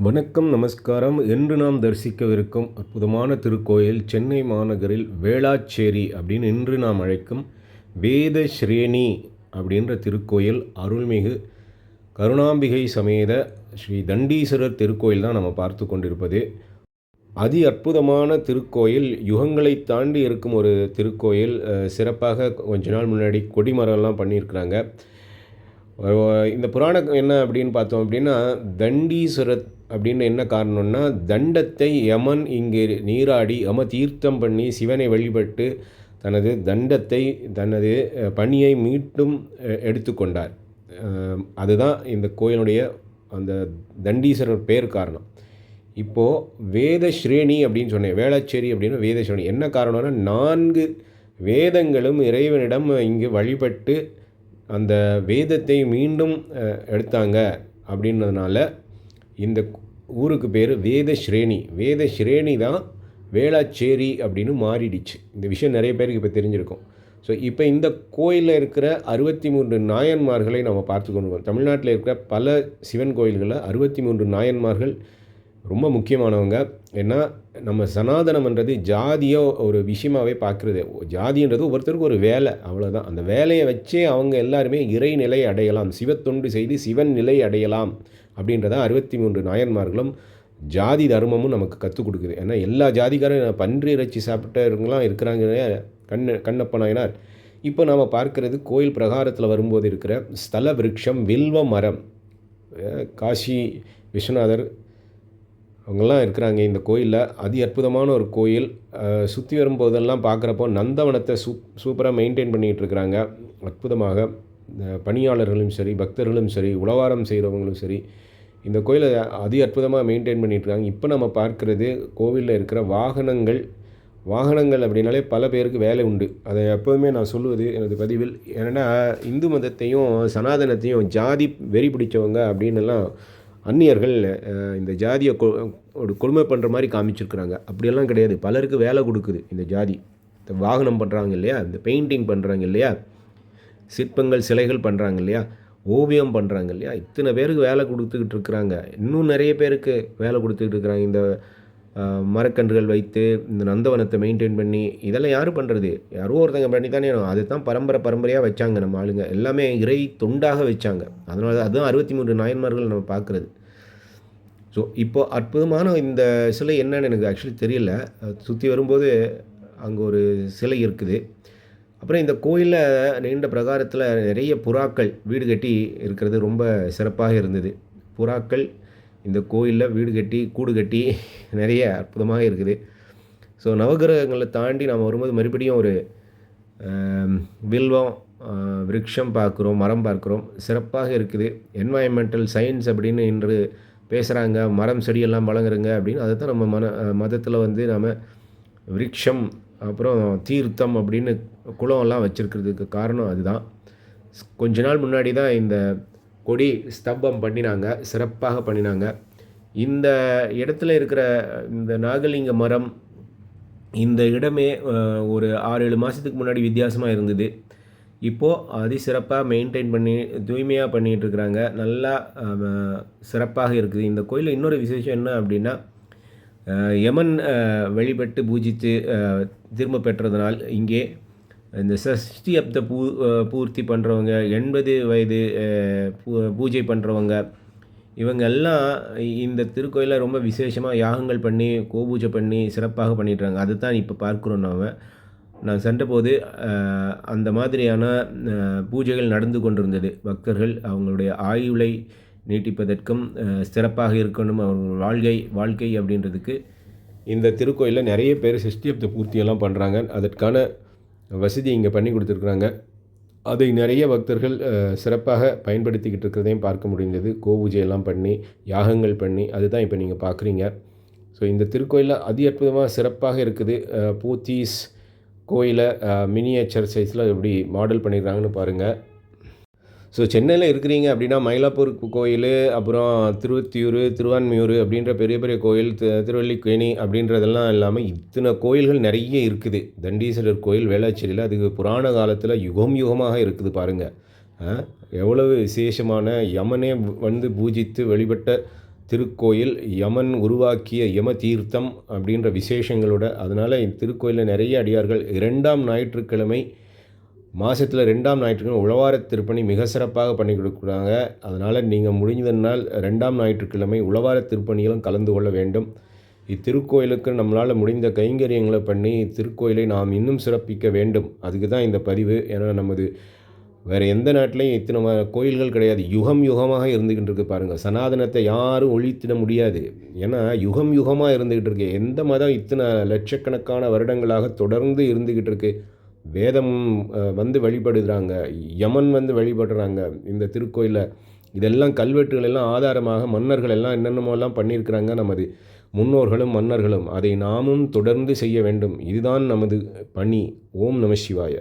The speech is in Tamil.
வணக்கம், நமஸ்காரம். இன்று நாம் தரிசிக்கவிருக்கும் அற்புதமான திருக்கோயில் சென்னை மாநகரில் வேளாச்சேரி அப்படின்னு இன்று நாம் அழைக்கும் வேத ஸ்ரேணி அப்படின்ற திருக்கோயில். அருள்மிகு கருணாம்பிகை சமேத ஸ்ரீ தண்டீஸ்வரர் திருக்கோயில் தான் நம்ம பார்த்து கொண்டிருப்பது. அதி அற்புதமான திருக்கோயில், யுகங்களை தாண்டி இருக்கும் ஒரு திருக்கோயில். சிறப்பாக கொஞ்ச நாள் முன்னாடி கொடிமரம்லாம் பண்ணியிருக்கிறாங்க. இந்த புராணம் என்ன அப்படின்னு பார்த்தோம் அப்படின்னா, தண்டீஸ்வரர் அப்படின்னு என்ன காரணம்னா, தண்டத்தை யமன் இங்கே நீராடி யம தீர்த்தம் பண்ணி சிவனை வழிபட்டு தனது தண்டத்தை தனது பணியை மீண்டும் எடுத்துக்கொண்டார். அதுதான் இந்த கோயிலுடைய அந்த தண்டீஸ்வரர் பேர் காரணம். இப்போது வேத ஸ்ரேணி அப்படின்னு சொன்னேன், வேளாச்சேரி அப்படின்னு வேத ஸ்ரேணி என்ன காரணம்னா, 4 வேதங்களும் இறைவனிடம் இங்கு வழிபட்டு அந்த வேதத்தை மீண்டும் எடுத்தாங்க அப்படின்றதுனால இந்த ஊருக்கு பேர் வேத ஸ்ரேணி. வேத ஸ்ரேணி தான் வேளாச்சேரி அப்படின்னு மாறிடுச்சு. இந்த விஷயம் நிறைய பேருக்கு இப்போ தெரிஞ்சிருக்கும். ஸோ இப்போ இந்த கோயிலில் இருக்கிற 63 நாயன்மார்களை நம்ம பார்த்து கொண்டு இருக்கோம். தமிழ்நாட்டில் இருக்கிற பல சிவன் கோயில்களில் 63 நாயன்மார்கள் ரொம்ப முக்கியமானவங்க. ஏன்னா நம்ம சனாதனம்ன்றது ஜாதியோ ஒரு விஷயமாகவே பார்க்குறது. ஜாதின்றது ஒவ்வொருத்தருக்கும் ஒரு வேலை, அவ்வளோதான். அந்த வேலையை வச்சே அவங்க எல்லாருமே இறைநிலை அடையலாம், சிவத்தொண்டு செய்து சிவன் நிலை அடையலாம் அப்படின்றதான் 63 நாயன்மார்களும் ஜாதி தர்மமும் நமக்கு கற்றுக் கொடுக்குது. ஏன்னா எல்லா ஜாதிக்காரும் பன்றி இறைச்சி சாப்பிட்டவங்களாம் இருக்கிறாங்க. கண்ணப்ப நாயனார். இப்போ நாம் பார்க்குறது கோயில் பிரகாரத்தில் வரும்போது இருக்கிற ஸ்தல விருட்சம் வில்வ மரம். காசி விஸ்வநாதர் அவங்கெல்லாம் இருக்கிறாங்க இந்த கோயிலில். அதி அற்புதமான ஒரு கோயில். சுற்றி வரும்போதெல்லாம் பார்க்குறப்போ நந்தவனத்தை சூப்பராக மெயின்டைன் பண்ணிகிட்டு இருக்கிறாங்க. அற்புதமாக பணியாளர்களும் சரி, பக்தர்களும் சரி, உழவாரம் செய்கிறவங்களும் சரி, இந்த கோயிலை அதி அற்புதமாக மெயின்டைன் பண்ணிகிட்ருக்காங்க. இப்போ நம்ம பார்க்குறது கோவிலில் இருக்கிற வாகனங்கள் அப்படின்னாலே பல பேருக்கு வேலை உண்டு. அதை எப்போதுமே நான் சொல்லுவது எனது பதிவில். ஏன்னா இந்து மதத்தையும் சனாதனத்தையும் ஜாதி வெறி பிடிச்சவங்க அப்படின்னுலாம் அந்நியர்கள் இந்த ஜாதியை ஒரு கொடுமை பண்ணுற மாதிரி காமிச்சிருக்கிறாங்க. அப்படியெல்லாம் கிடையாது. பலருக்கு வேலை கொடுக்குது இந்த ஜாதி. இந்த வாகனம் பண்ணுறாங்க இல்லையா, இந்த பெயிண்டிங் பண்ணுறாங்க இல்லையா, சிற்பங்கள் சிலைகள் பண்ணுறாங்க இல்லையா, ஓவியம் பண்ணுறாங்க இல்லையா, இத்தனை பேருக்கு வேலை கொடுத்துக்கிட்டு இருக்கிறாங்க. இன்னும் நிறைய பேருக்கு வேலை கொடுத்துக்கிட்டு இருக்கிறாங்க. இந்த மரக்கன்றுகள் வைத்து இந்த நந்தவனத்தை மெயின்டைன் பண்ணி இதெல்லாம் யார் பண்ணுறது? யாரோ ஒருத்தங்க பண்ணி தானே. அது தான் பரம்பரையாக வச்சாங்க நம்ம ஆளுங்க. எல்லாமே இறை தொண்டாக வச்சாங்க. அதனால அதுதான் 63 நாயன்மார்கள் நம்ம பார்க்குறது. ஸோ இப்போது அற்புதமான இந்த சிலை என்னன்னு எனக்கு ஆக்சுவலி தெரியல. சுற்றி வரும்போது அங்கே ஒரு சிலை இருக்குது. அப்புறம் இந்த கோயிலில் நீண்ட பிரகாரத்தில் நிறைய புறாக்கள் வீடு கட்டி இருக்கிறது ரொம்ப சிறப்பாக இருந்தது. புறாக்கள் இந்த கோயிலில் வீடு கட்டி கூடு கட்டி நிறைய அற்புதமாக இருக்குது. ஸோ நவகிரகங்களை தாண்டி நாம் வரும்போது மறுபடியும் ஒரு வில்வம் விருட்சம் பார்க்குறோம், மரம் பார்க்குறோம். சிறப்பாக இருக்குது. என்வாயன்மெண்டல் சயின்ஸ் அப்படின்னு இன்று பேசுகிறாங்க. மரம் செடியெல்லாம் வளங்குறங்க அப்படின்னு. அதை தான் நம்ம மதத்தில் வந்து நம்ம விருட்சம் அப்புறம் தீர்த்தம் அப்படின்னு குளம்லாம் வச்சுருக்கிறதுக்கு காரணம் அதுதான். கொஞ்ச நாள் முன்னாடி தான் இந்த கொடி ஸ்தம்பம் பண்ணினாங்க, சிறப்பாக பண்ணினாங்க. இந்த இடத்துல இருக்கிற இந்த நாகலிங்க மரம், இந்த இடமே ஒரு 6-7 மாதத்துக்கு முன்னாடி வித்தியாசமாக இருந்தது. இப்போது அதி சிறப்பாக மெயின்டைன் பண்ணி தூய்மையாக பண்ணிகிட்ருக்குறாங்க. நல்லா சிறப்பாக இருக்குது. இந்த கோயிலில் இன்னொரு விசேஷம் என்ன அப்படின்னா, யமன் வழிபட்டு பூஜித்து திரும்ப பெற்றதுனால் இங்கே இந்த சஷ்டி அப்த பூர்த்தி பண்ணுறவங்க, 80 வயது பூஜை பண்ணுறவங்க, இவங்க எல்லாம் இந்த திருக்கோயிலில் ரொம்ப விசேஷமாக யாகங்கள் பண்ணி கோபூஜை பண்ணி சிறப்பாக பண்ணிட்டுறாங்க. அதை தான் இப்போ பார்க்குறோம். நான் சென்றபோது அந்த மாதிரியான பூஜைகள் நடந்து கொண்டிருந்தது. பக்தர்கள் அவங்களுடைய ஆயுளை நீட்டிப்பதற்கும் சிறப்பாக இருக்கணும் அவர்கள் வாழ்க்கை அப்படின்றதுக்கு இந்த திருக்கோயிலில் நிறைய பேர் சஷ்டியப்த பூர்த்தியெல்லாம் பண்ணுறாங்க. அதற்கான வசதி இங்கே பண்ணி கொடுத்துருக்குறாங்க. அதை நிறைய பக்தர்கள் சிறப்பாக பயன்படுத்திக்கிட்டு இருக்கிறதையும் பார்க்க முடிந்தது. கோபூஜையெல்லாம் பண்ணி யாகங்கள் பண்ணி அதுதான் இப்போ நீங்கள் பார்க்குறீங்க. ஸோ இந்த திருக்கோயிலில் அதி அற்புதமாக சிறப்பாக இருக்குது. போத்தீஸ் கோயிலை மினியேச்சர் சைஸில் எப்படி மாடல் பண்ணிடுறாங்கன்னு பாருங்கள். ஸோ சென்னையில் இருக்கிறீங்க அப்படின்னா மயிலாப்பூர் கோயில், அப்புறம் திருவொத்தியூர், திருவான்மியூர் அப்படின்ற பெரிய பெரிய கோயில், திருவல்லிக்கேணி அப்படின்றதெல்லாம் இல்லாமல் இத்தனை கோயில்கள் நிறைய இருக்குது. தண்டீஸ்வரர் கோயில் வேளாச்சேரியில் அதுக்கு புராண காலத்தில் யுகமாக இருக்குது பாருங்கள். எவ்வளவு விசேஷமான யமனே வந்து பூஜித்து வழிபட்ட திருக்கோயில், யமன் உருவாக்கிய யம தீர்த்தம் அப்படின்ற விசேஷங்களோட, அதனால் திருக்கோயிலில் நிறைய அடியார்கள் 2ஆம் ஞாயிற்றுக்கிழமை, மாதத்தில் 2ஆம் ஞாயிற்றுக்கிழமை உழவார திருப்பணி மிக சிறப்பாக பண்ணி கொடுக்குறாங்க. அதனால் நீங்கள் முடிந்ததனால் 2ஆம் ஞாயிற்றுக்கிழமை உழவார திருப்பணியிலும் கலந்து கொள்ள வேண்டும். இத்திருக்கோயிலுக்கு நம்மளால் முடிந்த கைங்கரியங்களை பண்ணி திருக்கோயிலை நாம் இன்னும் சிறப்பிக்க வேண்டும். அதுக்கு தான் இந்த பதிவு. ஏன்னா நமது வேறு எந்த நாட்டிலையும் இத்தனை கோயில்கள் கிடையாது. யுகம் யுகமாக இருந்துக்கிட்டு இருக்குது பாருங்கள். சனாதனத்தை யாரும் ஒழித்திட முடியாது. ஏன்னா யுகம் யுகமாக இருந்துக்கிட்டு இருக்கு. எந்த மதம் இத்தனை லட்சக்கணக்கான வருடங்களாக தொடர்ந்து இருந்துக்கிட்டு இருக்கு. வேதம் வந்து வழிபடுகிறாங்க, யமன் வந்து வழிபடுறாங்க இந்த திருக்கோயிலில். இதெல்லாம் கல்வெட்டுகள் எல்லாம் ஆதாரமாக மன்னர்கள் எல்லாம் என்னென்னமோலாம் பண்ணியிருக்கிறாங்க நமது முன்னோர்களும் மன்னர்களும். அதை நாமும் தொடர்ந்து செய்ய வேண்டும். இதுதான் நமது பணி. ஓம் நம சிவாய.